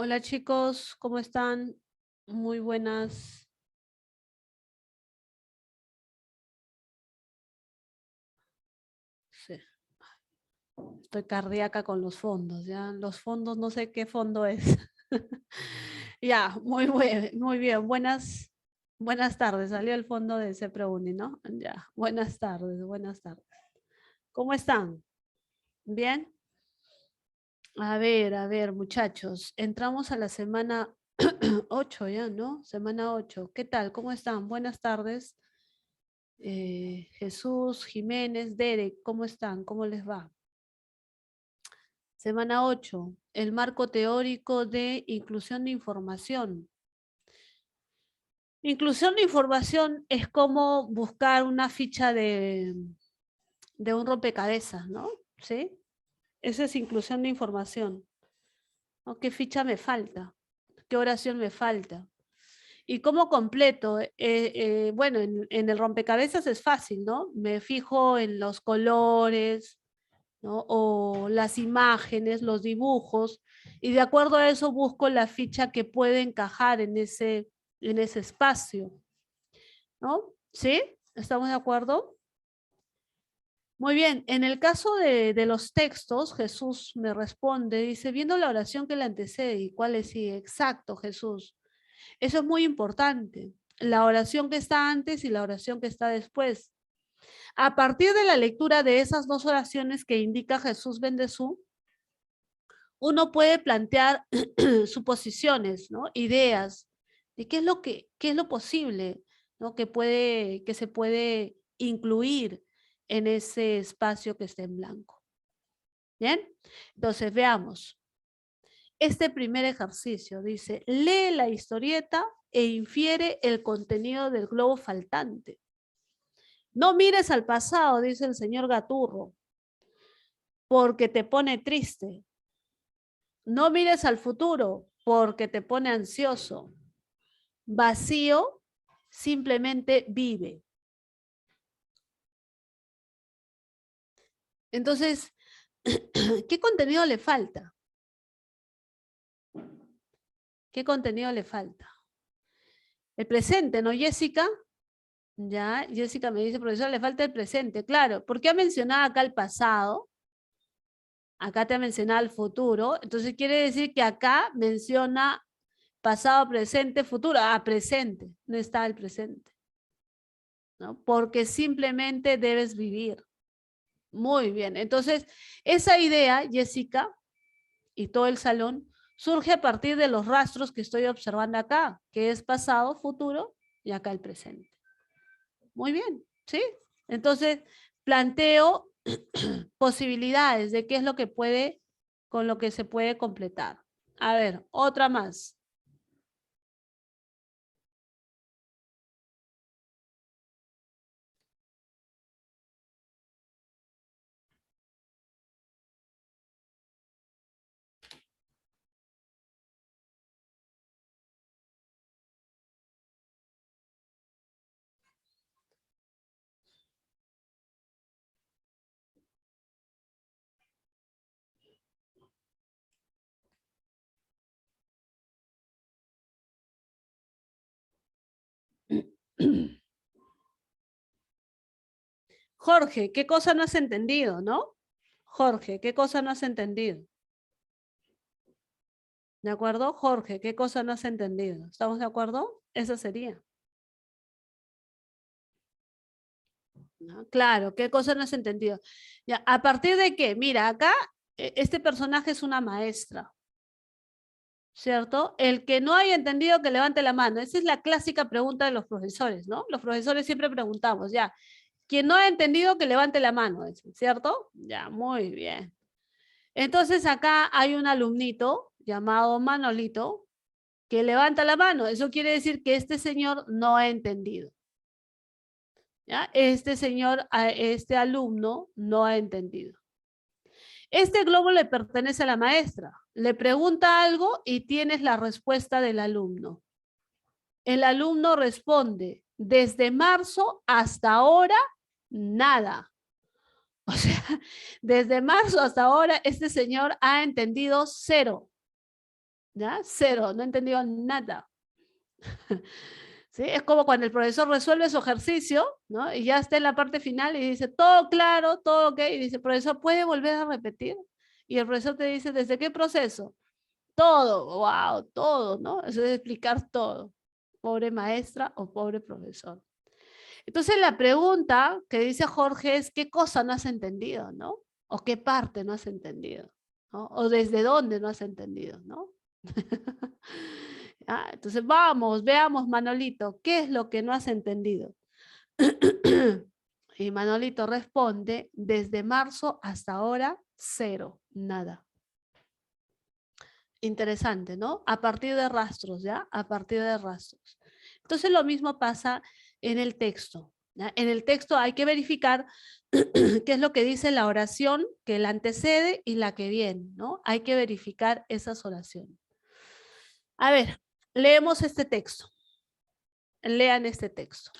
Hola chicos, ¿cómo están? Muy buenas. Sí, estoy cardíaca con los fondos, ¿ya? Los fondos, no sé qué fondo es. Ya, muy bien. Buenas tardes. Salió el fondo de ese Preuni, ¿no? Ya, buenas tardes, buenas tardes. ¿Cómo están? ¿Bien? A ver, muchachos, entramos a la semana 8 ya, ¿no? Semana 8. ¿Qué tal? ¿Cómo están? Buenas tardes. Jesús, Jiménez, Derek, ¿cómo están? ¿Cómo les va? Semana 8, el marco teórico de inclusión de información. Inclusión de información es como buscar una ficha de un rompecabezas, ¿no? ¿Sí? Esa es inclusión de información. ¿No? ¿Qué ficha me falta? ¿Qué oración me falta? ¿Y cómo completo? Bueno, en el rompecabezas es fácil, ¿no? Me fijo en los colores, ¿no? O las imágenes, los dibujos, y de acuerdo a eso busco la ficha que puede encajar en ese espacio, ¿no? ¿Sí? ¿Estamos de acuerdo? Muy bien, en el caso de los textos, Jesús me responde, dice, viendo la oración que le antecede y cuál es, sí, exacto, Jesús. Eso es muy importante, la oración que está antes y la oración que está después. A partir de la lectura de esas dos oraciones que indica Jesús Bendezú, uno puede plantear suposiciones, ¿no? Ideas de qué es lo posible, ¿no? Que se puede incluir en ese espacio que está en blanco. ¿Bien? Entonces, veamos. Este primer ejercicio dice, lee la historieta e infiere el contenido del globo faltante. No mires al pasado, dice el señor Gaturro, porque te pone triste. No mires al futuro, porque te pone ansioso. Vacío, simplemente vive. Entonces, ¿qué contenido le falta? ¿Qué contenido le falta? El presente, ¿no, Jessica? Ya, Jessica me dice, profesor, le falta el presente. Claro, porque ha mencionado acá el pasado, acá te ha mencionado el futuro, entonces quiere decir que acá menciona pasado, presente, futuro. Ah, presente, no está el presente, ¿no? Porque simplemente debes vivir. Muy bien, entonces esa idea, Jessica, y todo el salón, surge a partir de los rastros que estoy observando acá, que es pasado, futuro y acá el presente. Muy bien, ¿sí? Entonces, planteo posibilidades de qué es lo que puede, con lo que se puede completar. A ver, otra más. Jorge, ¿qué cosa no has entendido, no? Jorge, ¿qué cosa no has entendido? ¿De acuerdo? Jorge, ¿qué cosa no has entendido? ¿Estamos de acuerdo? Esa sería. ¿No? Claro, ¿qué cosa no has entendido? Ya, ¿a partir de qué? Mira, acá este personaje es una maestra, ¿cierto? El que no haya entendido que levante la mano. Esa es la clásica pregunta de los profesores, ¿no? Los profesores siempre preguntamos, ya, quien no ha entendido que levante la mano, ¿cierto? Ya, muy bien. Entonces acá hay un alumnito llamado Manolito que levanta la mano. Eso quiere decir que este señor no ha entendido. ¿Ya? Este señor, este alumno no ha entendido. Este globo le pertenece a la maestra. Le pregunta algo y tienes la respuesta del alumno. El alumno responde, desde marzo hasta ahora, nada. O sea, desde marzo hasta ahora, este señor ha entendido cero. ¿Ya? Cero, no he entendido nada. ¿Sí? Es como cuando el profesor resuelve su ejercicio, ¿no? Y ya está en la parte final y dice, todo claro, todo ok, y dice, profesor, ¿puede volver a repetir? Y el profesor te dice, ¿desde qué proceso? Todo, wow, todo, ¿no? Eso es explicar todo. Pobre maestra o pobre profesor. Entonces la pregunta que dice Jorge es, ¿qué cosa no has entendido, no? ¿O qué parte no has entendido? ¿No? ¿O desde dónde no has entendido, no? Ah, entonces vamos, veamos, Manolito, ¿qué es lo que no has entendido? Y Manolito responde, desde marzo hasta ahora, cero, nada. Interesante, ¿no? A partir de rastros, ¿ya? A partir de rastros. Entonces lo mismo pasa en el texto, ¿ya? En el texto hay que verificar qué es lo que dice la oración que la antecede y la que viene, ¿no? Hay que verificar esas oraciones. A ver, leemos este texto. Lean este texto.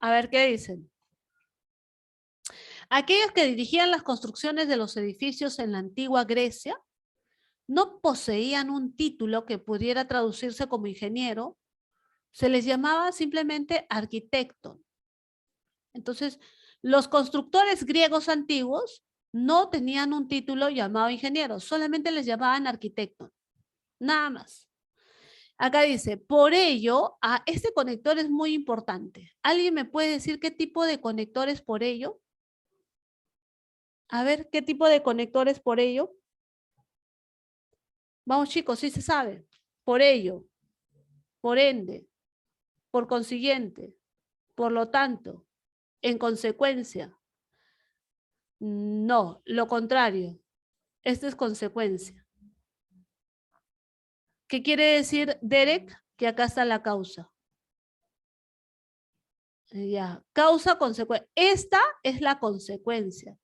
A ver qué dicen. Aquellos que dirigían las construcciones de los edificios en la antigua Grecia no poseían un título que pudiera traducirse como ingeniero, se les llamaba simplemente arquitecto. Entonces, los constructores griegos antiguos no tenían un título llamado ingeniero, solamente les llamaban arquitecto, nada más. Acá dice, por ello, este conector es muy importante. ¿Alguien me puede decir qué tipo de conector es por ello? A ver, ¿qué tipo de conector es por ello? Vamos chicos, sí se sabe. Por ello, por ende, por consiguiente, por lo tanto, en consecuencia. No, lo contrario. Esto es consecuencia. ¿Qué quiere decir Derek? Que acá está la causa. Ya, causa, consecuencia. Esta es la consecuencia.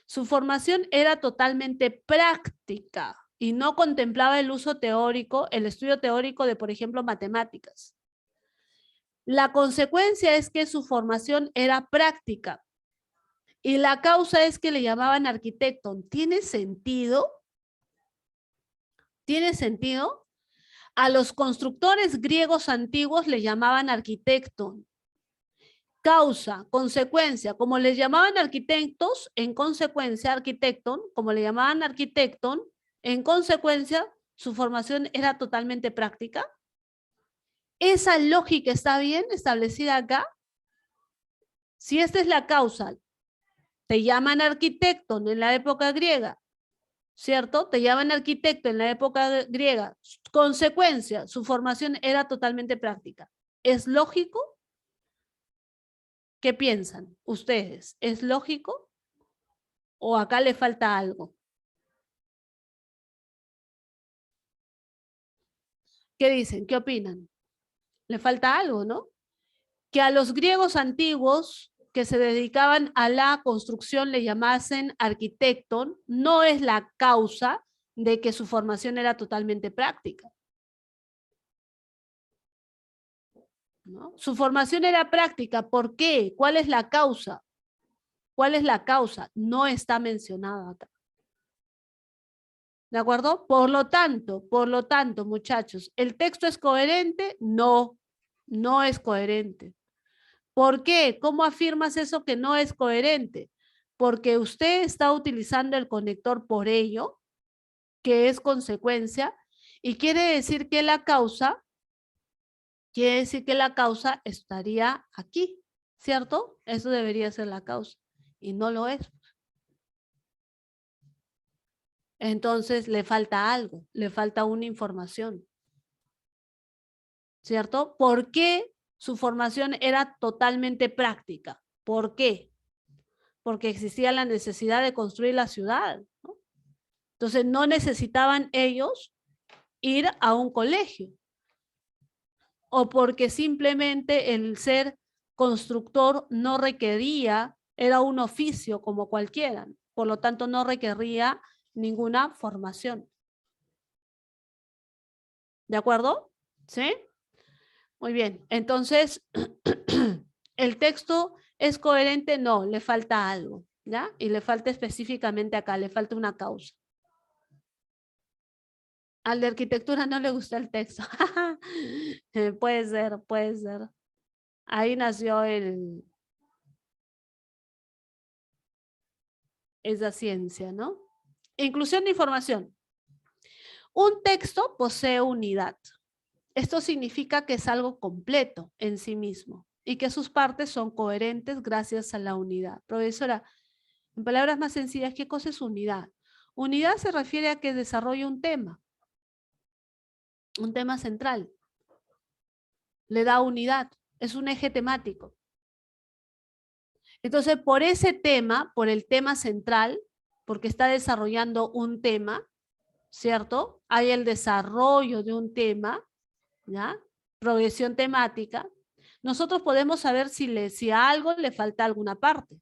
Su formación era totalmente práctica y no contemplaba el uso teórico, el estudio teórico de, por ejemplo, matemáticas. La consecuencia es que su formación era práctica y la causa es que le llamaban arquitecto. ¿Tiene sentido? ¿Tiene sentido? A los constructores griegos antiguos le llamaban arquitecto. Causa, consecuencia, como les llamaban arquitectos, en consecuencia, arquitecton, como le llamaban arquitecton, en consecuencia, su formación era totalmente práctica. ¿Esa lógica está bien establecida acá? Si esta es la causa, te llaman arquitecton en la época griega, ¿cierto? Te llaman arquitecto en la época griega. Consecuencia, su formación era totalmente práctica. ¿Es lógico? ¿Qué piensan ustedes? ¿Es lógico? ¿O acá le falta algo? ¿Qué dicen? ¿Qué opinan? Le falta algo, ¿no? Que a los griegos antiguos que se dedicaban a la construcción le llamasen arquitecton, no es la causa de que su formación era totalmente práctica, ¿no? Su formación era práctica, ¿por qué? ¿Cuál es la causa? ¿Cuál es la causa? No está mencionada acá. ¿De acuerdo? Por lo tanto, muchachos, ¿el texto es coherente? No, no es coherente. ¿Por qué? ¿Cómo afirmas eso que no es coherente? Porque usted está utilizando el conector por ello, que es consecuencia, y quiere decir que la causa estaría aquí, ¿cierto? Eso debería ser la causa, y no lo es. Entonces le falta algo, le falta una información, ¿cierto? ¿Por qué su formación era totalmente práctica? ¿Por qué? Porque existía la necesidad de construir la ciudad, ¿no? Entonces no necesitaban ellos ir a un colegio. o porque simplemente el ser constructor no requería, era un oficio como cualquiera, por lo tanto no requería ninguna formación. ¿De acuerdo? ¿Sí? Muy bien. Entonces, ¿el texto es coherente? No, le falta algo, ¿ya? Y le falta específicamente acá, le falta una causa. Al de arquitectura no le gusta el texto. Puede ser, puede ser. Ahí nació esa ciencia, ¿no? Inclusión de información. Un texto posee unidad. Esto significa que es algo completo en sí mismo y que sus partes son coherentes gracias a la unidad. Profesora, en palabras más sencillas, ¿qué cosa es unidad? Unidad se refiere a que desarrolla un tema central. Le da unidad, es un eje temático. Entonces, por ese tema, por el tema central, porque está desarrollando un tema, ¿cierto? Hay el desarrollo de un tema, ¿ya? Progresión temática. Nosotros podemos saber si a algo le falta alguna parte.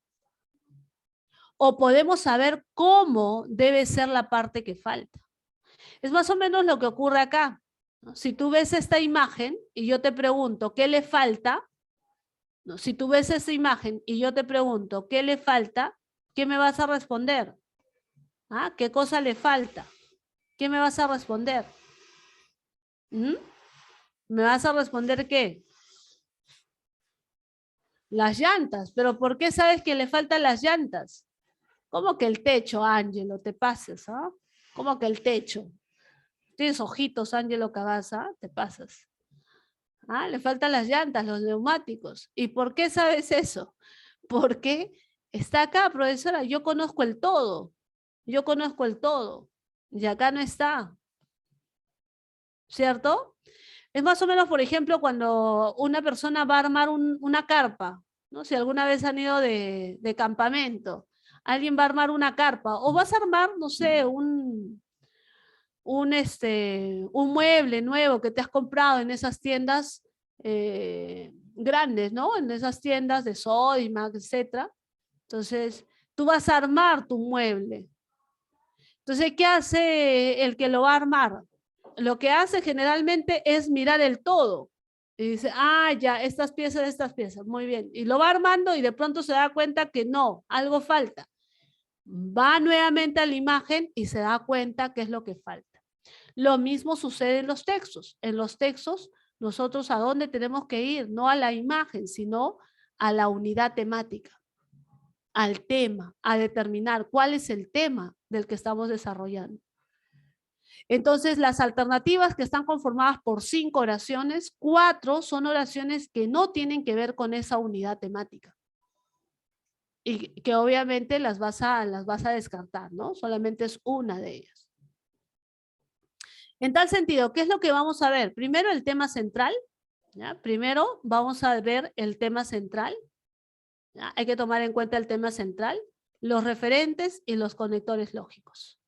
O podemos saber cómo debe ser la parte que falta. Es más o menos lo que ocurre acá, ¿no? Si tú ves esta imagen y yo te pregunto qué le falta, ¿no? Si tú ves esa imagen y yo te pregunto qué le falta, ¿qué me vas a responder? ¿Ah? ¿Qué cosa le falta? ¿Qué me vas a responder? ¿Mm? ¿Me vas a responder qué? Las llantas. ¿Pero por qué sabes que le faltan las llantas? ¿Cómo que el techo, Ángelo? Te pases, ¿ah? ¿Cómo que el techo? Tienes ojitos, Ángelo Cagaza, te pasas. Ah, le faltan las llantas, los neumáticos. ¿Y por qué sabes eso? Porque está acá, profesora, yo conozco el todo. Yo conozco el todo. Y acá no está. ¿Cierto? Es más o menos, por ejemplo, cuando una persona va a armar una carpa, ¿no? Si alguna vez han ido de campamento, alguien va a armar una carpa, o vas a armar, no sé, un mueble nuevo que te has comprado en esas tiendas grandes, ¿no? En esas tiendas de Sodimac, etcétera. Entonces, tú vas a armar tu mueble. Entonces, ¿qué hace el que lo va a armar? Lo que hace generalmente es mirar el todo. Y dice, ah, ya, estas piezas, muy bien. Y lo va armando y de pronto se da cuenta que no, algo falta. Va nuevamente a la imagen y se da cuenta qué es lo que falta. Lo mismo sucede en los textos. En los textos, nosotros a dónde tenemos que ir, no a la imagen, sino a la unidad temática, al tema, a determinar cuál es el tema del que estamos desarrollando. Entonces, las alternativas que están conformadas por 5 oraciones, 4 son oraciones que no tienen que ver con esa unidad temática. Y que obviamente las vas a descartar, ¿no? Solamente es una de ellas. En tal sentido, ¿qué es lo que vamos a ver? Primero el tema central, ¿ya? Primero vamos a ver el tema central, ¿ya? Hay que tomar en cuenta el tema central, los referentes y los conectores lógicos.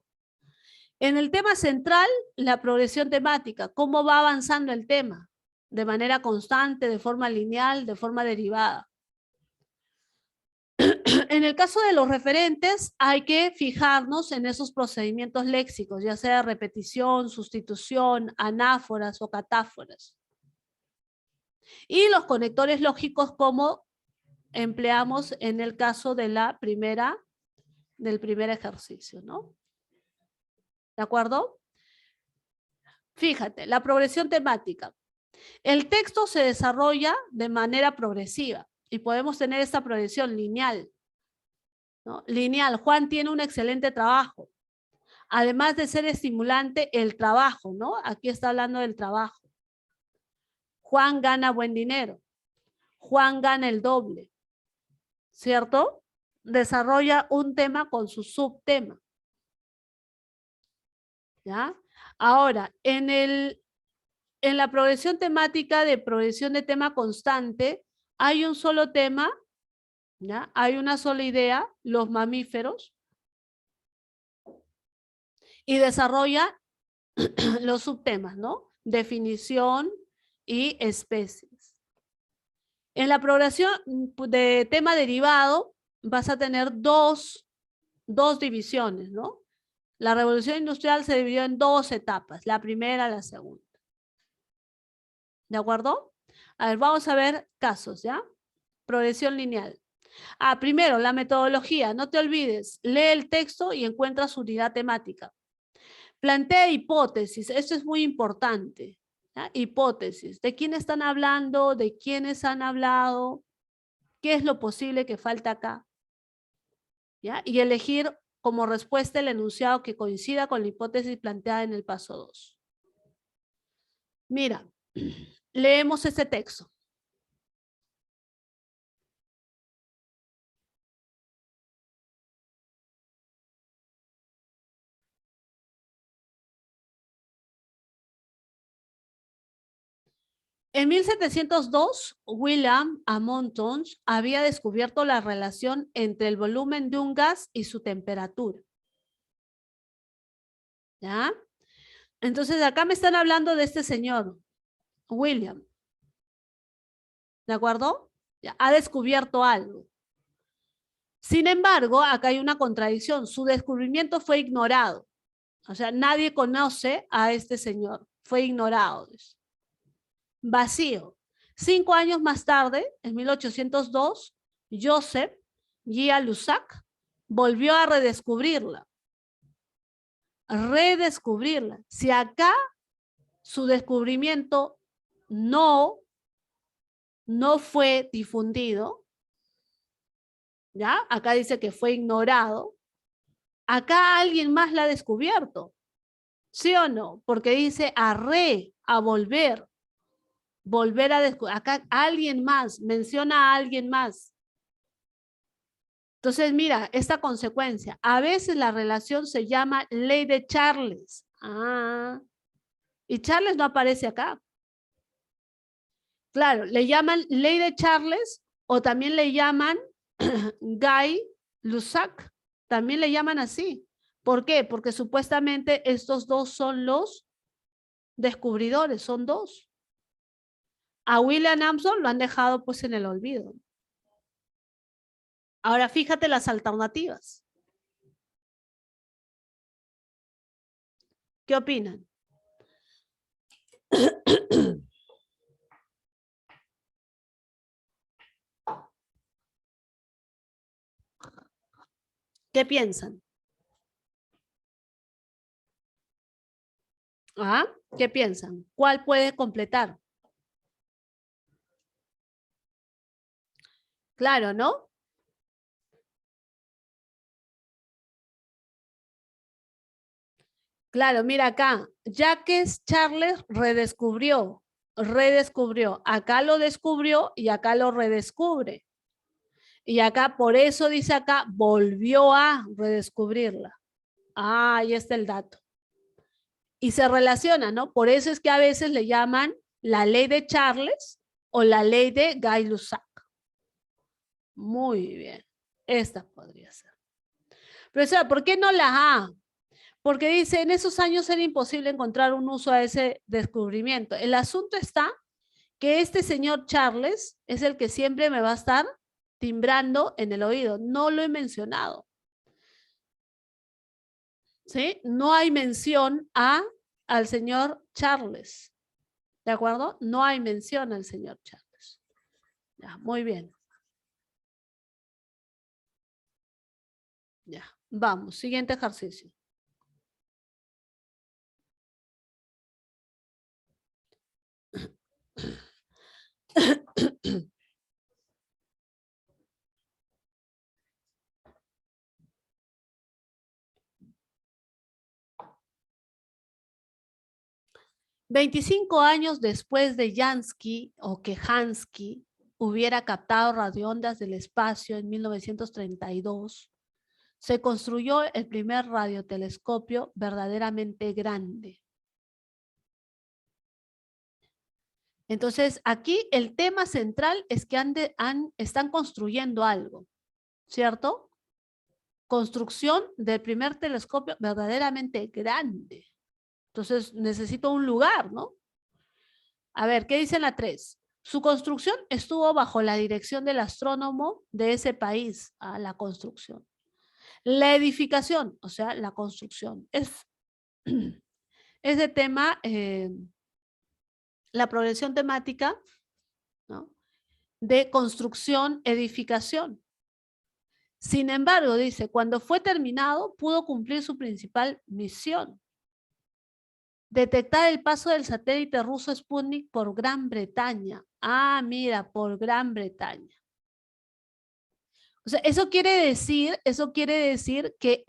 En el tema central, la progresión temática, cómo va avanzando el tema, de manera constante, de forma lineal, de forma derivada. En el caso de los referentes, hay que fijarnos en esos procedimientos léxicos, ya sea repetición, sustitución, anáforas o catáforas. Y los conectores lógicos, como empleamos en el caso de del primer ejercicio, ¿no? ¿De acuerdo? Fíjate, la progresión temática. El texto se desarrolla de manera progresiva y podemos tener esta progresión lineal, ¿no? Lineal. Juan tiene un excelente trabajo. Además de ser estimulante, el trabajo, ¿no? Aquí está hablando del trabajo. Juan gana buen dinero. Juan gana el doble, ¿cierto? Desarrolla un tema con su subtema. ¿Ya? Ahora, en la progresión temática de progresión de tema constante, hay un solo tema, ¿ya? Hay una sola idea, los mamíferos, y desarrolla los subtemas, ¿no? Definición, y especies. En la progresión de tema derivado vas a tener dos divisiones, ¿no? La revolución industrial se dividió en dos etapas, la primera y la segunda. ¿De acuerdo? A ver, vamos a ver casos, ¿ya? Progresión lineal. Primero, la metodología. No te olvides, lee el texto y encuentra su unidad temática. Plantea hipótesis, esto es muy importante. ¿Ya? Hipótesis, ¿de quién están hablando? ¿De quiénes han hablado? ¿Qué es lo posible que falta acá? ¿Ya? Y elegir como respuesta el enunciado que coincida con la hipótesis planteada en el paso 2. Mira, leemos este texto. En 1702, William Amonton había descubierto la relación entre el volumen de un gas y su temperatura. ¿Ya? Entonces, acá me están hablando de este señor, William. ¿De acuerdo? Ya, ha descubierto algo. Sin embargo, acá hay una contradicción. Su descubrimiento fue ignorado. O sea, nadie conoce a este señor. Fue ignorado. Vacío. 5 años más tarde, en 1802, Joseph Gia-Lussac volvió a redescubrirla. Redescubrirla. Si acá su descubrimiento no fue difundido, ¿ya? Acá dice que fue ignorado. Acá alguien más la ha descubierto. ¿Sí o no? Porque dice a volver. Volver a descubrir. Acá alguien más, menciona a alguien más. Entonces, mira, esta consecuencia. A veces la relación se llama ley de Charles. Y Charles no aparece acá. Claro, le llaman ley de Charles o también le llaman Guy-Lussac. También le llaman así. ¿Por qué? Porque supuestamente estos dos son los descubridores, son dos. A William Armstrong lo han dejado pues en el olvido. Ahora fíjate las alternativas. ¿Qué opinan? ¿Qué piensan? ¿Qué piensan? ¿Cuál puede completar? Claro, ¿no? Claro, mira acá. Jacques Charles redescubrió. Acá lo descubrió y acá lo redescubre. Y acá, por eso dice acá, volvió a redescubrirla. Ahí está el dato. Y se relaciona, ¿no? Por eso es que a veces le llaman la ley de Charles o la ley de Gay-Lussac. Muy bien. Esta podría ser. Profesora, ¿por qué no la A? Porque dice, en esos años era imposible encontrar un uso a ese descubrimiento. El asunto está que este señor Charles es el que siempre me va a estar timbrando en el oído. No lo he mencionado. ¿Sí? No hay mención al señor Charles. ¿De acuerdo? No hay mención al señor Charles. Ya, muy bien. Ya, vamos. Siguiente ejercicio. $25 años después de Jansky o que Jansky hubiera captado radioondas del espacio en 1932, se construyó el primer radiotelescopio verdaderamente grande. Entonces, aquí el tema central es que están construyendo algo, ¿cierto? Construcción del primer telescopio verdaderamente grande. Entonces, necesito un lugar, ¿no? A ver, ¿qué dice la 3? Su construcción estuvo bajo la dirección del astrónomo de ese país, a la construcción. La edificación, o sea, la construcción, es ese tema, la progresión temática, ¿no? De construcción, edificación. Sin embargo, dice, cuando fue terminado, pudo cumplir su principal misión: detectar el paso del satélite ruso Sputnik por Gran Bretaña. Ah, mira, por Gran Bretaña. O sea, eso quiere decir que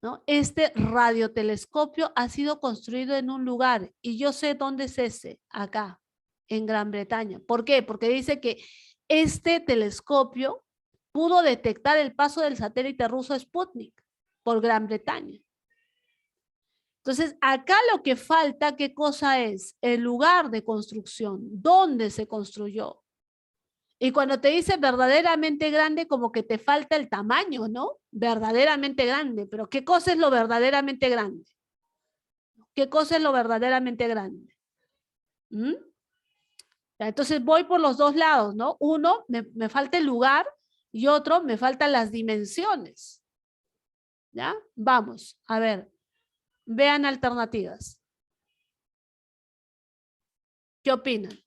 ¿no? Este radiotelescopio ha sido construido en un lugar y yo sé dónde es ese, acá, en Gran Bretaña. ¿Por qué? Porque dice que este telescopio pudo detectar el paso del satélite ruso Sputnik por Gran Bretaña. Entonces, acá lo que falta, ¿qué cosa es? El lugar de construcción, dónde se construyó. Y cuando te dice verdaderamente grande, como que te falta el tamaño, ¿no? Verdaderamente grande. Pero ¿qué cosa es lo verdaderamente grande? ¿Qué cosa es lo verdaderamente grande? ¿Mm? Entonces voy por los dos lados, ¿no? Uno, me falta el lugar y otro, me faltan las dimensiones. ¿Ya? Vamos, a ver, vean alternativas. ¿Qué opinan?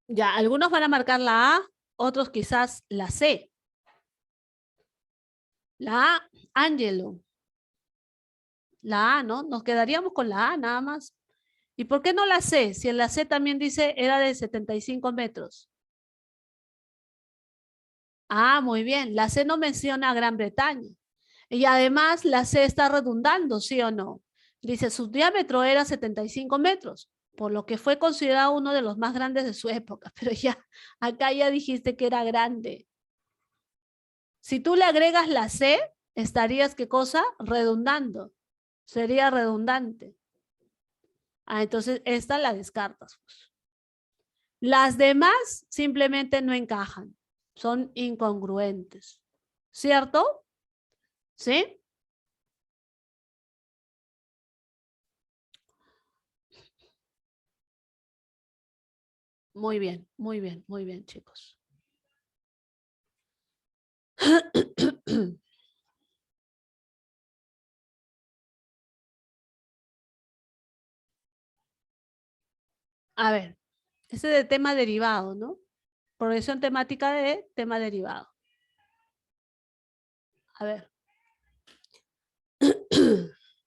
Ya, algunos van a marcar la A, otros quizás la C. La A, Ángelo. La A, ¿no? Nos quedaríamos con la A nada más. ¿Y por qué no la C? Si en la C también dice era de 75 metros. Ah, muy bien. La C no menciona a Gran Bretaña. Y además la C está redundando, ¿sí o no? Dice, su diámetro era 75 metros, por lo que fue considerado uno de los más grandes de su época. Pero ya, acá ya dijiste que era grande. Si tú le agregas la C, estarías, ¿qué cosa? Redundando. Sería redundante. Ah, entonces esta la descartas, pues. Las demás simplemente no encajan, son incongruentes, ¿cierto? ¿Sí? Muy bien, muy bien, muy bien, chicos. A ver, ese de tema derivado, ¿no? Progresión temática de tema derivado. A ver.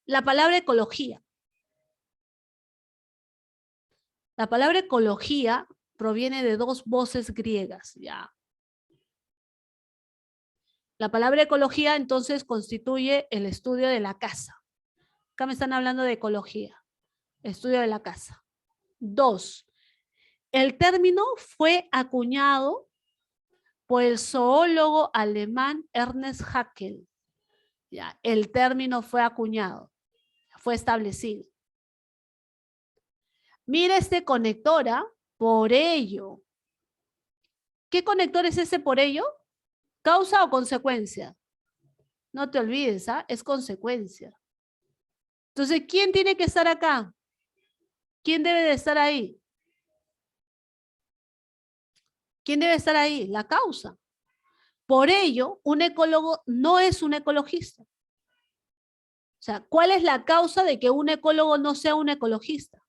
La palabra ecología. La palabra ecología proviene de dos voces griegas, ya. La palabra ecología entonces constituye el estudio de la casa. Acá me están hablando de ecología, estudio de la casa. Dos, el término fue acuñado por el zoólogo alemán Ernest Haeckel. Ya, el término fue acuñado, fue establecido. Mira este conector, ¿ah? Por ello. ¿Qué conector es ese por ello? ¿Causa o consecuencia? No te olvides, ¿ah? Es consecuencia. Entonces, ¿quién tiene que estar acá? ¿Quién debe de estar ahí? ¿Quién debe estar ahí? La causa. Por ello, un ecólogo no es un ecologista. O sea, ¿cuál es la causa de que un ecólogo no sea un ecologista?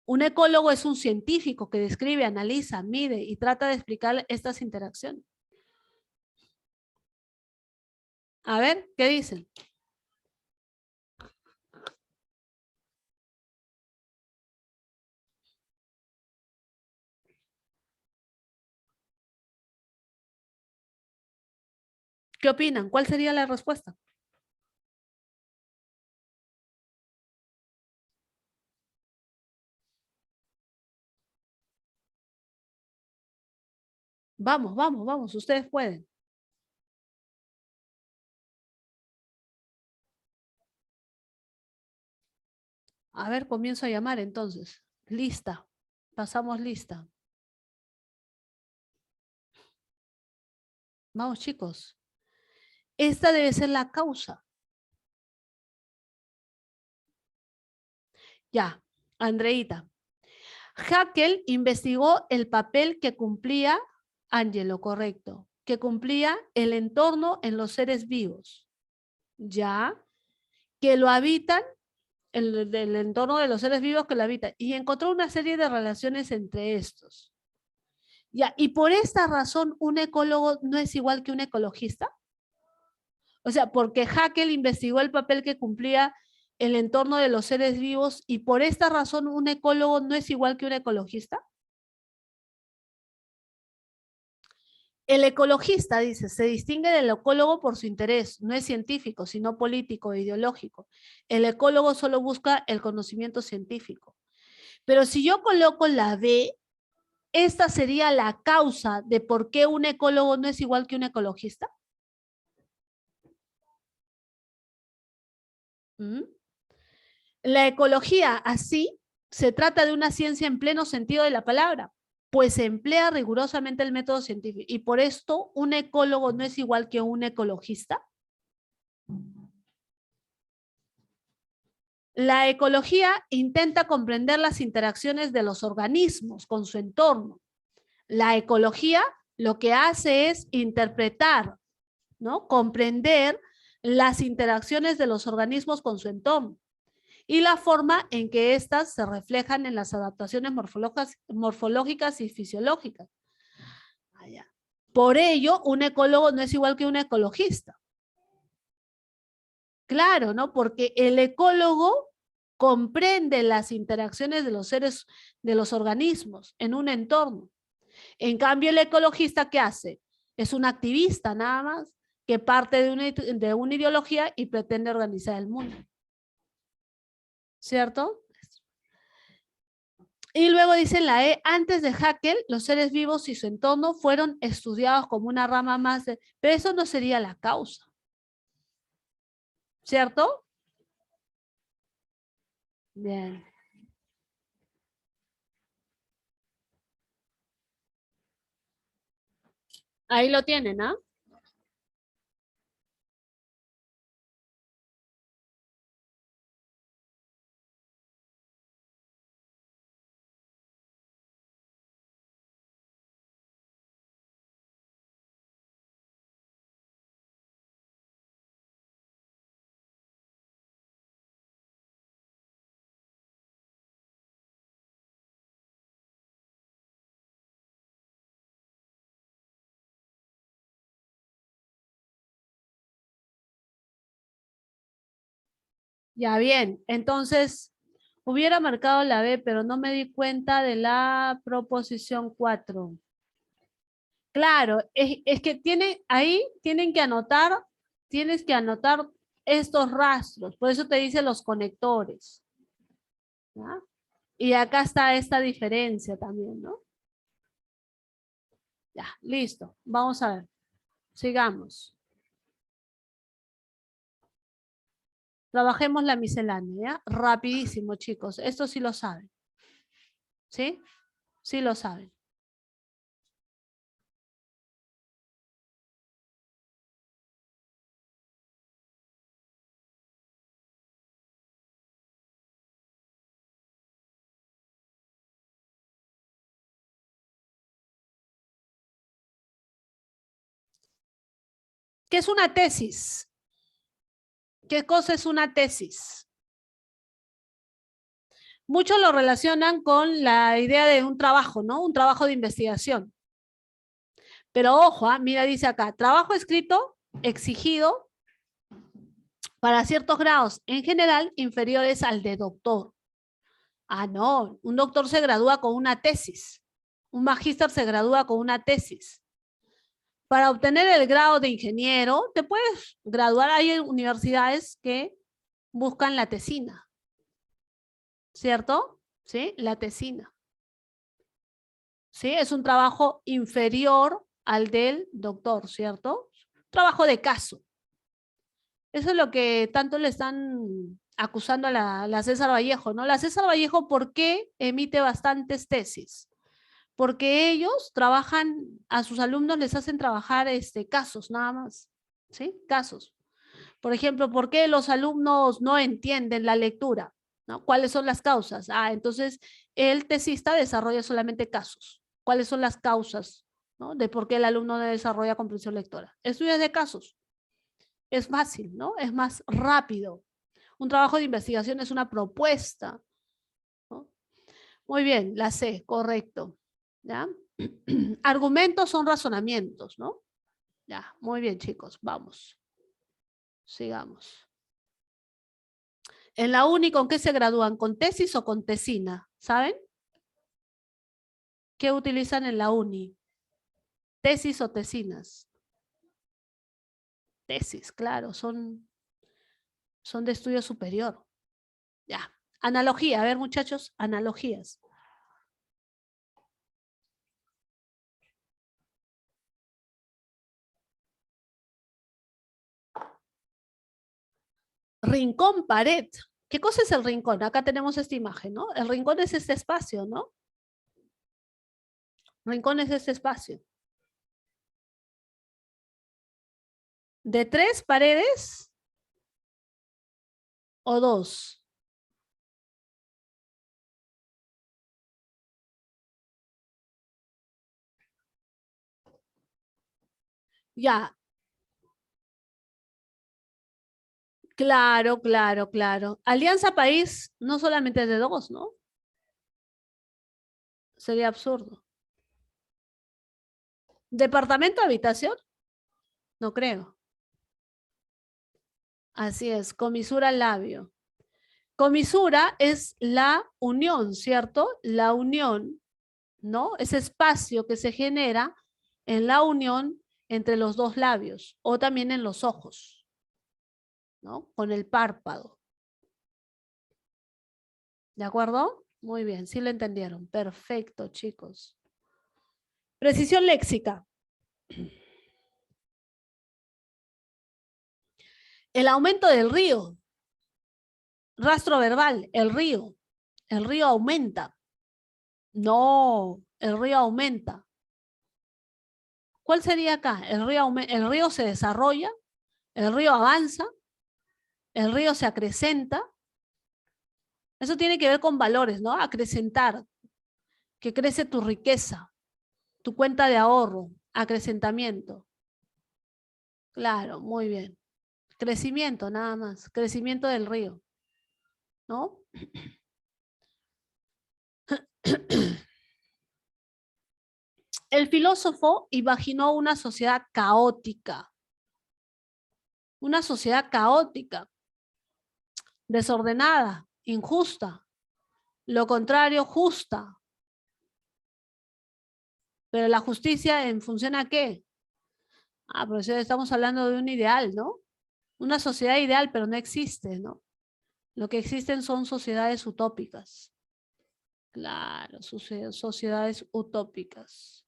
Un ecólogo es un científico que describe, analiza, mide y trata de explicar estas interacciones. A ver, ¿qué dicen? ¿Qué opinan? ¿Cuál sería la respuesta? Vamos, vamos, vamos, ustedes pueden. A ver, comienzo a llamar entonces. Lista. Pasamos lista. Vamos, chicos. Esta debe ser la causa. Ya, Andreita. Haeckel investigó el papel que cumplía, Ángelo, correcto, que cumplía el entorno en los seres vivos, ya, que lo habitan, el entorno de los seres vivos que lo habitan, y encontró una serie de relaciones entre estos. Ya, y por esta razón, un ecólogo no es igual que un ecologista. O sea, porque Haeckel investigó el papel que cumplía el entorno de los seres vivos y por esta razón un ecólogo no es igual que un ecologista. El ecologista, dice, se distingue del ecólogo por su interés, no es científico, sino político e ideológico. El ecólogo solo busca el conocimiento científico. Pero si yo coloco la B, esta sería la causa de por qué un ecólogo no es igual que un ecologista. ¿Mm? La ecología, así, se trata de una ciencia en pleno sentido de la palabra, pues se emplea rigurosamente el método científico. Y por esto, un ecólogo no es igual que un ecologista. La ecología intenta comprender las interacciones de los organismos con su entorno. La ecología lo que hace es interpretar, ¿no? Comprender las interacciones de los organismos con su entorno y la forma en que éstas se reflejan en las adaptaciones morfológicas y fisiológicas. Por ello, un ecólogo no es igual que un ecologista. Claro, ¿no? Porque el ecólogo comprende las interacciones de los seres, de los organismos en un entorno. En cambio, el ecologista, ¿qué hace? Es un activista nada más, que parte de una ideología y pretende organizar el mundo. ¿Cierto? Y luego dice la E, antes de Haeckel, los seres vivos y su entorno fueron estudiados como una rama más de... Pero eso no sería la causa. ¿Cierto? Bien. Ahí lo tienen, ¿ah? Ya bien, entonces hubiera marcado la B, pero no me di cuenta de la proposición 4. Claro, es que ahí tienen que anotar, tienes que anotar estos rastros, por eso te dice los conectores. ¿Ya? Y acá está esta diferencia también, ¿no? Ya, listo. Vamos a ver. Sigamos. Trabajemos la miscelánea, ¿ya? Rapidísimo, chicos. Esto sí lo saben. ¿Sí? Sí lo saben. ¿Qué es una tesis? ¿Qué cosa es una tesis? Muchos lo relacionan con la idea de un trabajo, ¿no? Un trabajo de investigación. Pero ojo, mira, dice acá, trabajo escrito exigido para ciertos grados, en general inferiores al de doctor. Ah, no, un doctor se gradúa con una tesis. Un magíster se gradúa con una tesis. Para obtener el grado de ingeniero, te puedes graduar. Hay universidades que buscan la tesina. ¿Cierto? ¿Sí? La tesina. ¿Sí? Es un trabajo inferior al del doctor, ¿cierto? Trabajo de caso. Eso es lo que tanto le están acusando a la César Vallejo, ¿no? La César Vallejo, ¿por qué emite bastantes tesis? Porque ellos trabajan, a sus alumnos les hacen trabajar casos nada más, ¿sí? Casos. Por ejemplo, ¿por qué los alumnos no entienden la lectura? ¿No? ¿Cuáles son las causas? Entonces el tesista desarrolla solamente casos. ¿Cuáles son las causas, ¿no? De por qué el alumno no desarrolla comprensión lectora? Estudios de casos. Es fácil, ¿no? Es más rápido. Un trabajo de investigación es una propuesta, ¿no? Muy bien, la C, correcto. ¿Ya? Argumentos son razonamientos, ¿no? Ya, muy bien, chicos, vamos. Sigamos. En la uni, ¿con qué se gradúan? ¿Con tesis o con tesina? ¿Saben? ¿Qué utilizan en la uni? ¿Tesis o tesinas? Tesis, claro, son de estudio superior. Ya. Analogía, a ver, muchachos, analogías. Rincón, pared. ¿Qué cosa es el rincón? Acá tenemos esta imagen, ¿no? El rincón es este espacio, ¿no? Rincón es este espacio. ¿De 3 paredes o 2? Ya, claro, claro, claro. Alianza País no solamente es de 2, ¿no? Sería absurdo. ¿Departamento de habitación? No creo. Así es, comisura al labio. Comisura es la unión, ¿cierto? La unión, ¿no? Ese espacio que se genera en la unión entre los dos labios o también en los ojos, ¿no? Con el párpado. ¿De acuerdo? Muy bien, sí lo entendieron. Perfecto, chicos. Precisión léxica. El aumento del río. Rastro verbal, el río. El río aumenta. No, el río aumenta. ¿Cuál sería acá? El río se desarrolla, el río avanza, el río se acrecenta. Eso tiene que ver con valores, ¿no? Acrecentar, que crece tu riqueza, tu cuenta de ahorro, acrecentamiento. Claro, muy bien. Crecimiento, nada más. Crecimiento del río, ¿no? El filósofo imaginó una sociedad caótica, desordenada, injusta, lo contrario, justa. Pero la justicia en función a qué? Profesor, estamos hablando de un ideal, ¿no? Una sociedad ideal, pero no existe, ¿no? Lo que existen son sociedades utópicas. Claro, sociedades utópicas.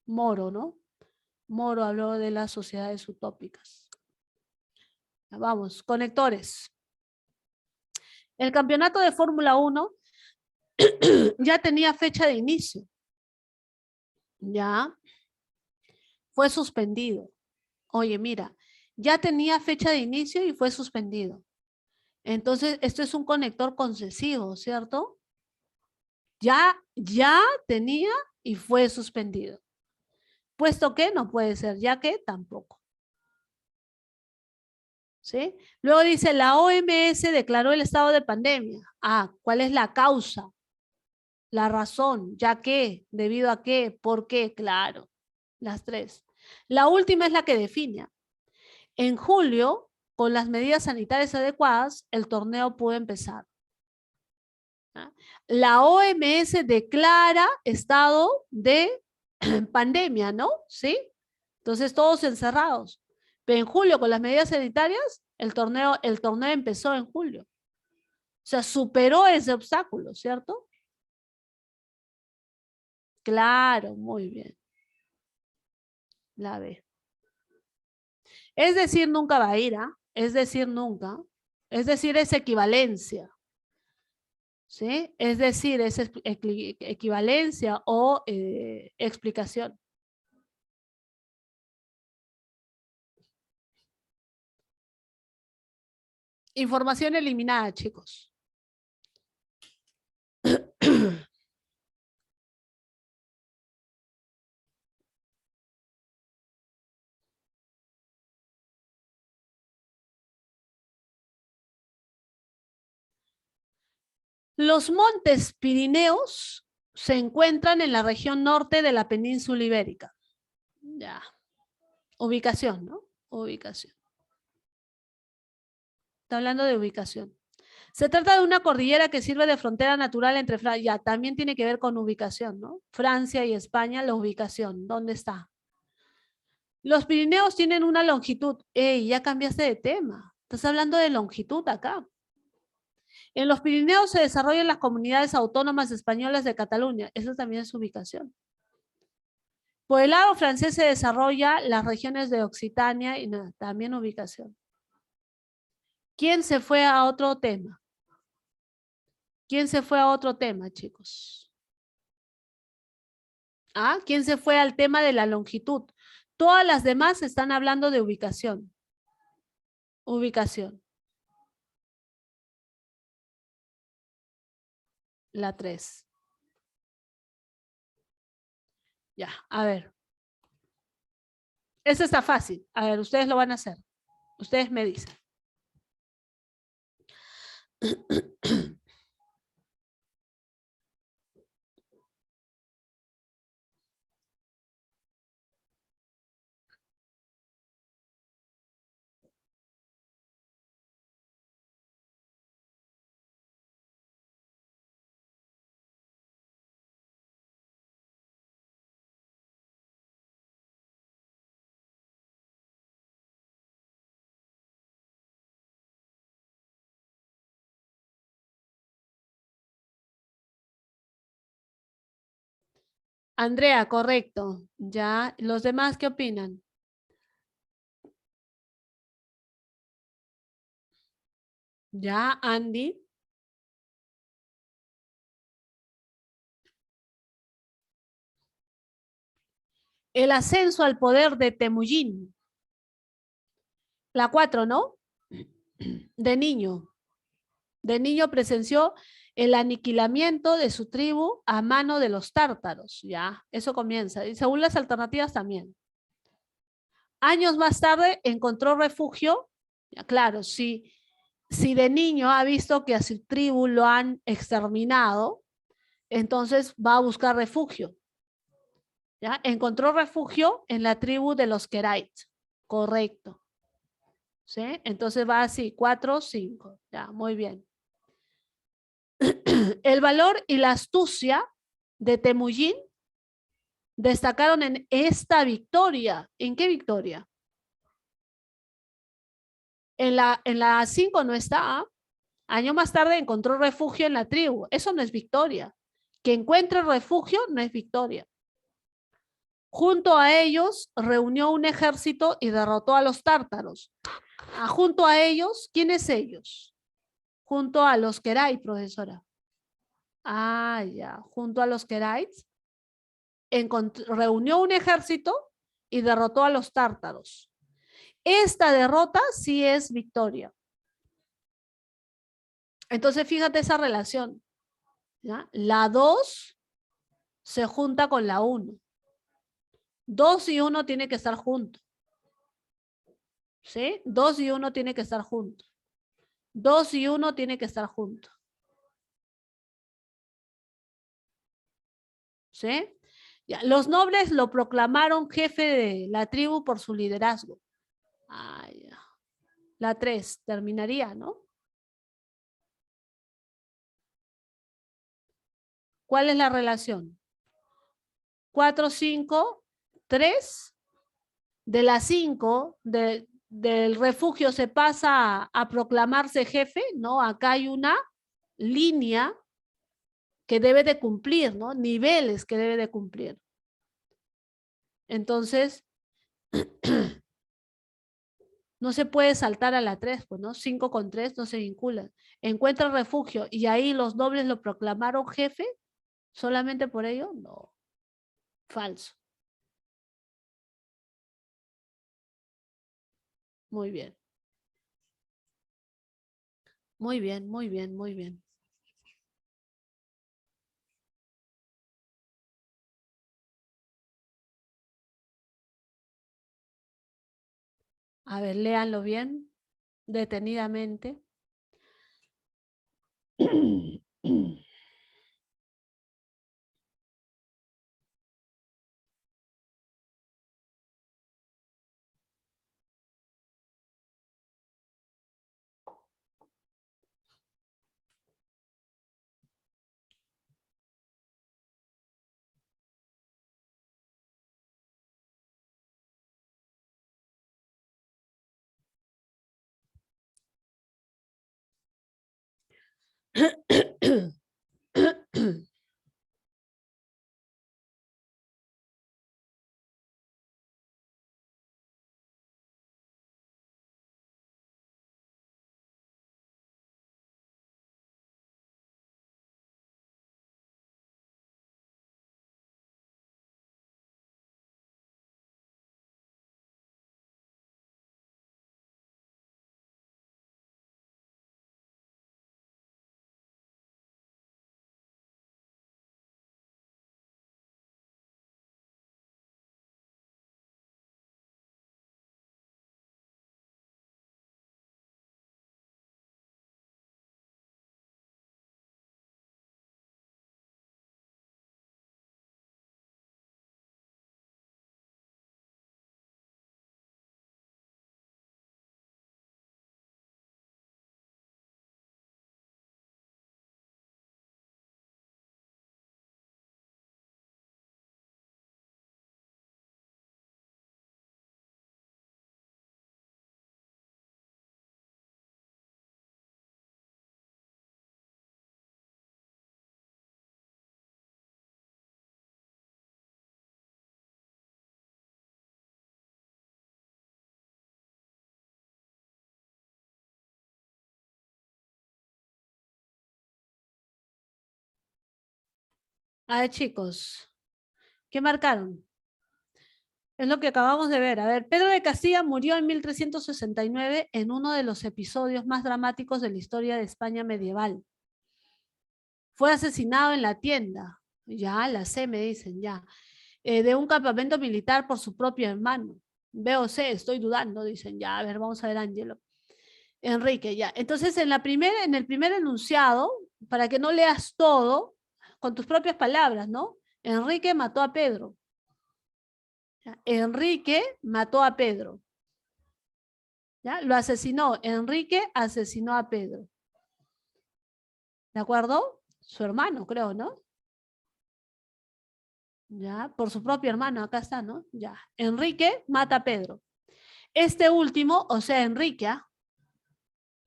Moro, ¿no? Moro habló de las sociedades utópicas. Vamos, conectores. El campeonato de Fórmula 1 ya tenía fecha de inicio. Ya fue suspendido. Oye, mira, ya tenía fecha de inicio y fue suspendido. Entonces, esto es un conector concesivo, ¿cierto? Ya tenía y fue suspendido. Puesto que no puede ser, ya que tampoco. ¿Sí? Luego dice, la OMS declaró el estado de pandemia. ¿Cuál es la causa? La razón, ya que, debido a qué, por qué, claro, las tres. La última es la que define. En julio, con las medidas sanitarias adecuadas, el torneo pudo empezar. La OMS declara estado de pandemia, ¿no? ¿Sí? Entonces todos encerrados. Pero en julio, con las medidas sanitarias, el torneo empezó en julio. O sea, superó ese obstáculo, ¿cierto? Claro, muy bien. La B. Es decir, nunca va a ir, ¿ah? Es decir, nunca. Es decir, es equivalencia. ¿sí? Es decir, es equivalencia o explicación. Información eliminada, chicos. Los montes Pirineos se encuentran en la región norte de la península ibérica. Ya. Ubicación, ¿no? Ubicación. Está hablando de ubicación. Se trata de una cordillera que sirve de frontera natural entre Francia, ya, también tiene que ver con ubicación, ¿no? Francia y España, la ubicación, ¿dónde está? Los Pirineos tienen una longitud. ¡Ey, ya cambiaste de tema! Estás hablando de longitud acá. En los Pirineos se desarrollan las comunidades autónomas españolas de Cataluña. Eso también es ubicación. Por el lado francés se desarrolla las regiones de Occitania y nada, también ubicación. ¿Quién se fue a otro tema? ¿Quién se fue a otro tema, chicos? ¿Ah? ¿Quién se fue al tema de la longitud? Todas las demás están hablando de ubicación. Ubicación. La 3. Ya, a ver. Eso está fácil. A ver, ustedes lo van a hacer. Ustedes me dicen. Andrea, correcto. Ya, ¿los demás qué opinan? Ya, Andy. El ascenso al poder de Temujin. La 4, ¿no? De niño. De niño presenció el aniquilamiento de su tribu a mano de los tártaros. Ya, eso comienza. Y según las alternativas también. Años más tarde encontró refugio. Ya, claro, si de niño ha visto que a su tribu lo han exterminado, entonces va a buscar refugio. ¿Ya? Encontró refugio en la tribu de los Kerait. Correcto. ¿Sí? Entonces va así, 4, 5. Ya, muy bien. El valor y la astucia de Temujin destacaron en esta victoria. ¿En qué victoria? En la 5 no está. Año más tarde encontró refugio en la tribu. Eso no es victoria. Que encuentre refugio no es victoria. Junto a ellos reunió un ejército y derrotó a los tártaros. Junto a ellos, ¿quiénes ellos? Junto a los Kerai, profesora. Ya, junto a los Keraites, reunió un ejército y derrotó a los tártaros. Esta derrota sí es victoria. Entonces, fíjate esa relación. ¿Ya? La 2 se junta con la 1. 2 y 1 tiene que estar juntos. ¿Sí? 2 y 1 tiene que estar juntos. 2 y 1 tiene que estar juntos. ¿Sí? Ya, los nobles lo proclamaron jefe de la tribu por su liderazgo. Ya. La 3 terminaría, ¿no? ¿Cuál es la relación? 4, 5, 3. De la 5, del refugio se pasa a proclamarse jefe, ¿no? Acá hay una línea que debe de cumplir, ¿no? Niveles que debe de cumplir. Entonces, No se puede saltar a la 3, pues, ¿no? 5 con 3 no se vinculan. Encuentra refugio y ahí los nobles lo proclamaron jefe, solamente por ello, no. Falso. Muy bien. Muy bien, muy bien, muy bien. A ver, léanlo bien, detenidamente. A ver, chicos, ¿qué marcaron? Es lo que acabamos de ver. A ver, Pedro de Castilla murió en 1369 en uno de los episodios más dramáticos de la historia de España medieval. Fue asesinado en la tienda, ya la sé, me dicen, ya, de un campamento militar por su propio hermano. Veo, sé, estoy dudando, dicen, ya, a ver, vamos a ver, Ángelo. Enrique, ya. Entonces, en el primer enunciado, para que no leas todo, con tus propias palabras, ¿no? Enrique mató a Pedro. ¿Ya? Enrique mató a Pedro. ¿Ya? Lo asesinó. Enrique asesinó a Pedro. ¿De acuerdo? Su hermano, creo, ¿no? Ya, por su propio hermano, acá está, ¿no? Ya. Enrique mata a Pedro. Este último, o sea, Enrique, ¿ah?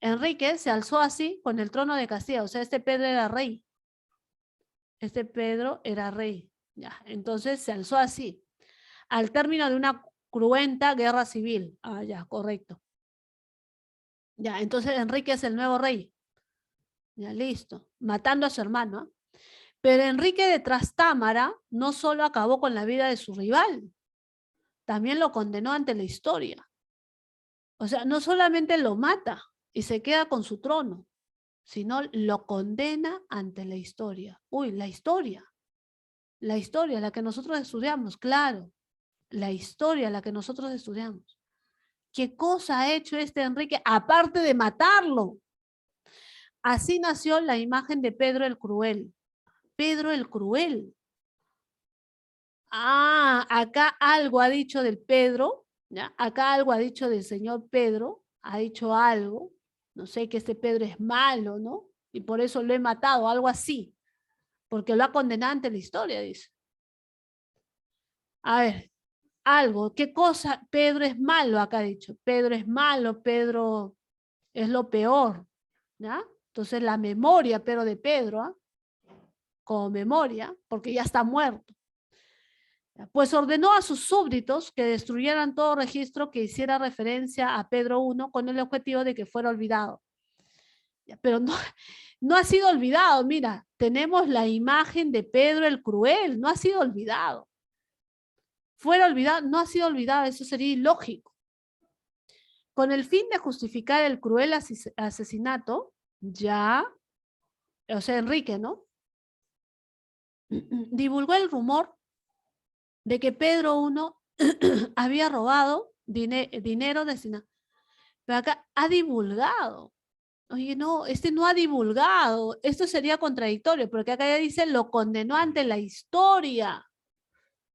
Enrique se alzó así con el trono de Castilla, o sea, este Pedro era rey. Este Pedro era rey. Ya, entonces se alzó así, al término de una cruenta guerra civil. Ah, ya, correcto. Ya, entonces Enrique es el nuevo rey. Ya, listo. Matando a su hermano. ¿Ah? Pero Enrique de Trastámara no solo acabó con la vida de su rival, también lo condenó ante la historia. O sea, no solamente lo mata y se queda con su trono, sino lo condena ante la historia. Uy, la historia, la que nosotros estudiamos, claro, la historia, la que nosotros estudiamos. ¿Qué cosa ha hecho este Enrique aparte de matarlo? Así nació la imagen de Pedro el Cruel. Pedro el Cruel. Ah, acá algo ha dicho del Pedro, ¿ya? Acá algo ha dicho del señor Pedro, ha dicho algo, no sé, que este Pedro es malo, ¿no? Y por eso lo he matado, algo así, porque lo ha condenado ante la historia, dice. A ver, algo, ¿qué cosa? Pedro es malo, acá ha dicho. Pedro es malo, Pedro es lo peor, ¿ya? Entonces la memoria, pero de Pedro, ¿ah? Como memoria, porque ya está muerto. Pues ordenó a sus súbditos que destruyeran todo registro que hiciera referencia a Pedro I con el objetivo de que fuera olvidado. Pero no, no ha sido olvidado, mira, tenemos la imagen de Pedro el Cruel, no ha sido olvidado. Fuera olvidado, no ha sido olvidado, eso sería ilógico. Con el fin de justificar el cruel asesinato, ya, o sea, Enrique, ¿no? Divulgó el rumor de que Pedro I había robado dinero destinado. Pero acá ha divulgado. Oye, no, este no ha divulgado. Esto sería contradictorio, porque acá ya dice lo condenó ante la historia.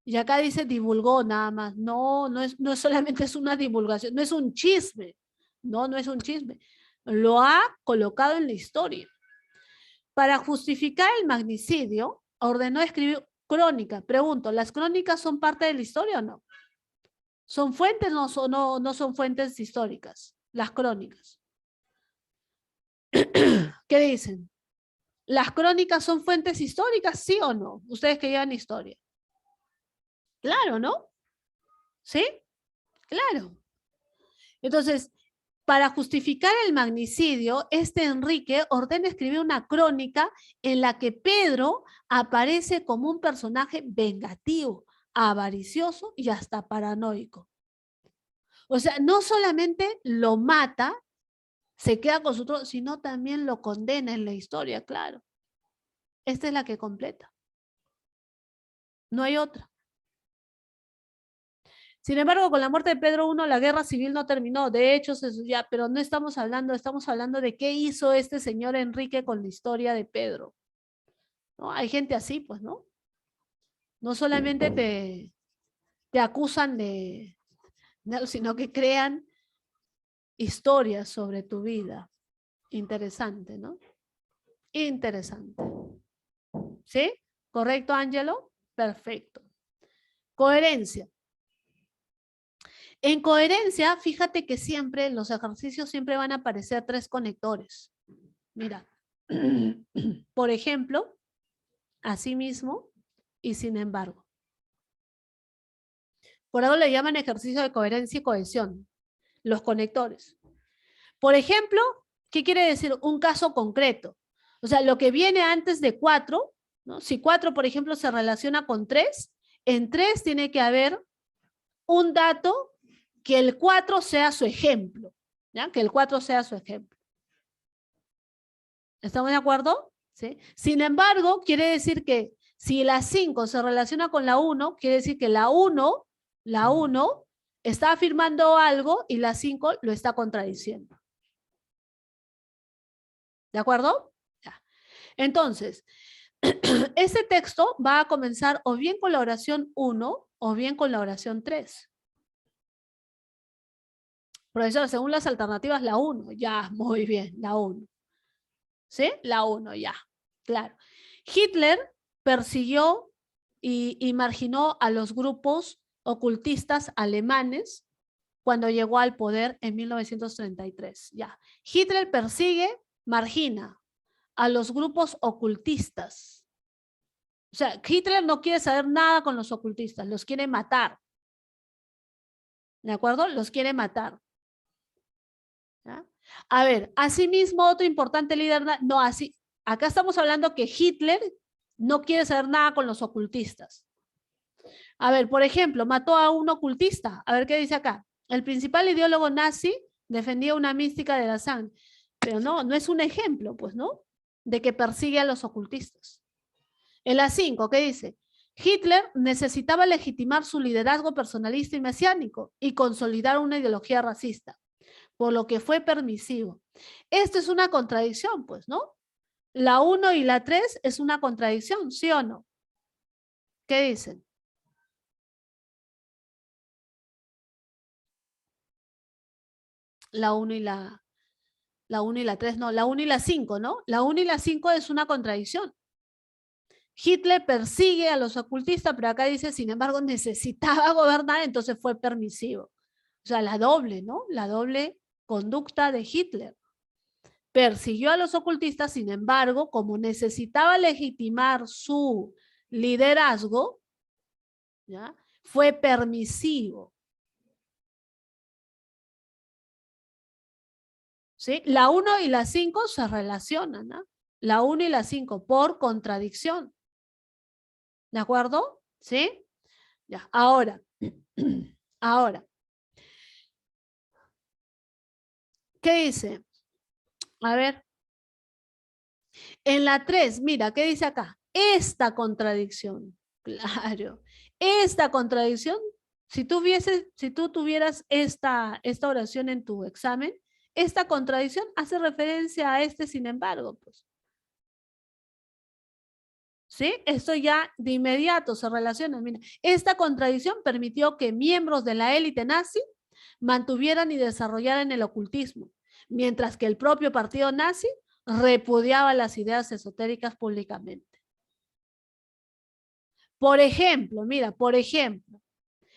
Y acá dice divulgó nada más. No, no es solamente es una divulgación, no es un chisme. No, no es un chisme. Lo ha colocado en la historia. Para justificar el magnicidio, ordenó escribir crónica. Pregunto, ¿las crónicas son parte de la historia o no? ¿Son fuentes o no son fuentes históricas? Las crónicas. ¿Qué dicen? ¿Las crónicas son fuentes históricas, sí o no? Ustedes que llevan historia. Claro, ¿no? ¿Sí? Claro. Entonces, para justificar el magnicidio, Enrique ordena escribir una crónica en la que Pedro aparece como un personaje vengativo, avaricioso y hasta paranoico. O sea, no solamente lo mata, se queda con su trono, sino también lo condena en la historia, claro. Esta es la que completa. No hay otra. Sin embargo, con la muerte de Pedro I, la guerra civil no terminó. De hecho, pero no estamos hablando de qué hizo este señor Enrique con la historia de Pedro. ¿No? Hay gente así, pues, ¿no? No solamente te acusan sino que crean historias sobre tu vida. Interesante, ¿no? Interesante. ¿Sí? ¿Correcto, Ángelo? Perfecto. Coherencia. En coherencia, fíjate que siempre, en los ejercicios siempre van a aparecer 3 conectores. Mira, por ejemplo, asimismo y sin embargo. Por algo le llaman ejercicio de coherencia y cohesión, los conectores. Por ejemplo, ¿qué quiere decir? Un caso concreto. O sea, lo que viene antes de 4, ¿no? Si 4, por ejemplo, se relaciona con 3, en 3 tiene que haber un dato que el 4 sea su ejemplo, ¿ya? Que el 4 sea su ejemplo. ¿Estamos de acuerdo? ¿Sí? Sin embargo, quiere decir que si la 5 se relaciona con la 1, quiere decir que la 1 está afirmando algo y la 5 lo está contradiciendo. ¿De acuerdo? Ya. Entonces, ese texto va a comenzar o bien con la oración 1 o bien con la oración 3. Profesor, según las alternativas, la 1. Ya, muy bien, la 1. ¿Sí? La 1, ya. Claro. Hitler persiguió y marginó a los grupos ocultistas alemanes cuando llegó al poder en 1933. Ya. Hitler persigue, margina a los grupos ocultistas. O sea, Hitler no quiere saber nada con los ocultistas, los quiere matar. ¿De acuerdo? Los quiere matar. ¿Ya? A ver, asimismo, otro importante líder, no, así, acá estamos hablando que Hitler no quiere saber nada con los ocultistas. A ver, por ejemplo, mató a un ocultista. A ver qué dice acá. El principal ideólogo nazi defendía una mística de la sangre. Pero no es un ejemplo, pues, ¿no? De que persigue a los ocultistas. El A5, ¿qué dice? Hitler necesitaba legitimar su liderazgo personalista y mesiánico y consolidar una ideología racista, por lo que fue permisivo. Esto es una contradicción, pues, ¿no? La 1 y la 3 es una contradicción, ¿sí o no? ¿Qué dicen? La 1 y la 3, no, la 1 y la 5, ¿no? La 1 y la 5 es una contradicción. Hitler persigue a los ocultistas, pero acá dice, sin embargo, necesitaba gobernar, entonces fue permisivo. O sea, la doble, ¿no? La doble conducta de Hitler. Persiguió a los ocultistas, sin embargo, como necesitaba legitimar su liderazgo, ¿ya? Fue permisivo. ¿Sí? La 1 y la 5 se relacionan, ¿no? La 1 y la 5 por contradicción. ¿De acuerdo? ¿Sí? Ya, ahora. Ahora. ¿Qué dice? A ver. En la 3, mira, ¿qué dice acá? Esta contradicción. Claro. Esta contradicción, si tú tuvieras esta oración en tu examen, esta contradicción hace referencia a este, sin embargo, pues. ¿Sí? Esto ya de inmediato se relaciona. Mira, esta contradicción permitió que miembros de la élite nazi mantuvieran y desarrollaran el ocultismo, mientras que el propio partido nazi repudiaba las ideas esotéricas públicamente. Por ejemplo, mira, por ejemplo,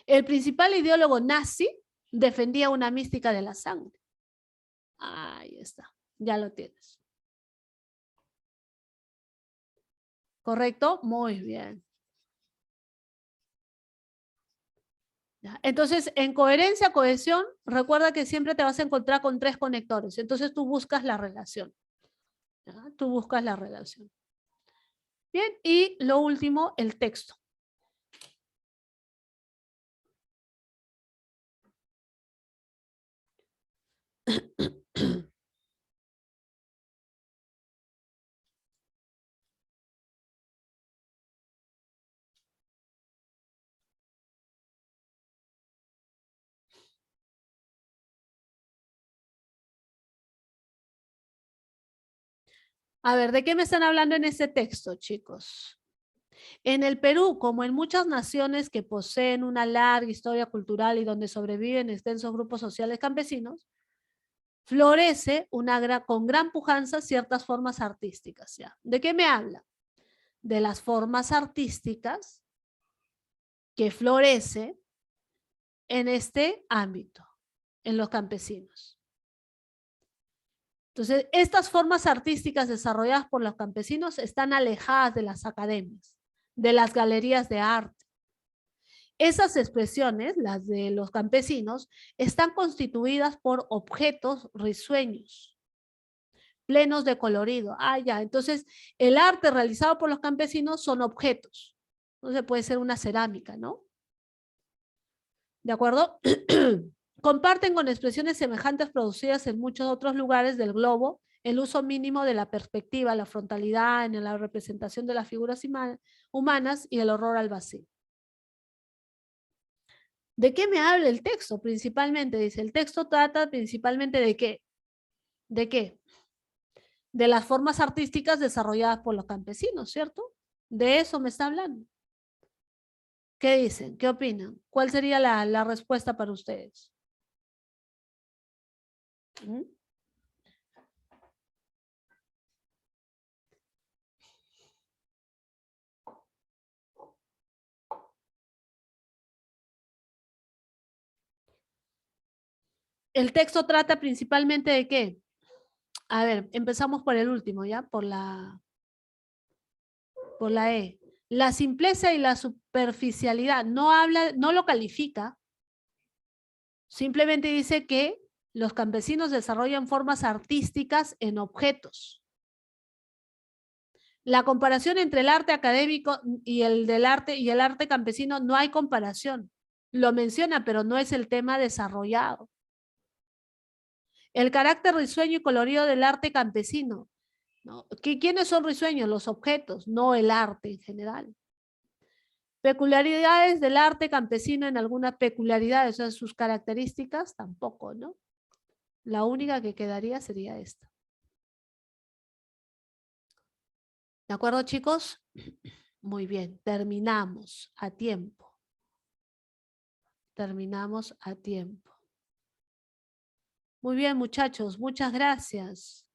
el principal ideólogo nazi defendía una mística de la sangre. Ahí está, ya lo tienes. ¿Correcto? Muy bien. Entonces, en coherencia, cohesión, recuerda que siempre te vas a encontrar con 3 conectores. Entonces, tú buscas la relación. ¿Ya? Tú buscas la relación. Bien, y lo último, el texto. A ver, ¿de qué me están hablando en este texto, chicos? En el Perú, como en muchas naciones que poseen una larga historia cultural y donde sobreviven extensos grupos sociales campesinos, florece con gran pujanza ciertas formas artísticas. ¿Ya? ¿De qué me habla? De las formas artísticas que florece en este ámbito, en los campesinos. Entonces, estas formas artísticas desarrolladas por los campesinos están alejadas de las academias, de las galerías de arte. Esas expresiones, las de los campesinos, están constituidas por objetos risueños, plenos de colorido. Ah, ya, entonces el arte realizado por los campesinos son objetos. Entonces puede ser una cerámica, ¿no? ¿De acuerdo? Comparten con expresiones semejantes producidas en muchos otros lugares del globo el uso mínimo de la perspectiva, la frontalidad en la representación de las figuras humanas y el horror al vacío. ¿De qué me habla el texto? Principalmente, dice, el texto trata principalmente de qué. ¿De qué? De las formas artísticas desarrolladas por los campesinos, ¿cierto? De eso me está hablando. ¿Qué dicen? ¿Qué opinan? ¿Cuál sería la respuesta para ustedes? ¿Mm? El texto trata principalmente de qué. A ver, empezamos por el último, ¿ya? Por la E. La simpleza y la superficialidad. No habla, no lo califica. Simplemente dice que los campesinos desarrollan formas artísticas en objetos. La comparación entre el arte académico y el arte campesino no hay comparación. Lo menciona, pero no es el tema desarrollado. El carácter risueño y colorido del arte campesino. ¿No? ¿Quiénes son risueños? Los objetos, no el arte en general. Peculiaridades del arte campesino en algunas peculiaridades, o sea, sus características tampoco, ¿no? La única que quedaría sería esta. ¿De acuerdo, chicos? Muy bien, terminamos a tiempo. Terminamos a tiempo. Muy bien, muchachos, muchas gracias.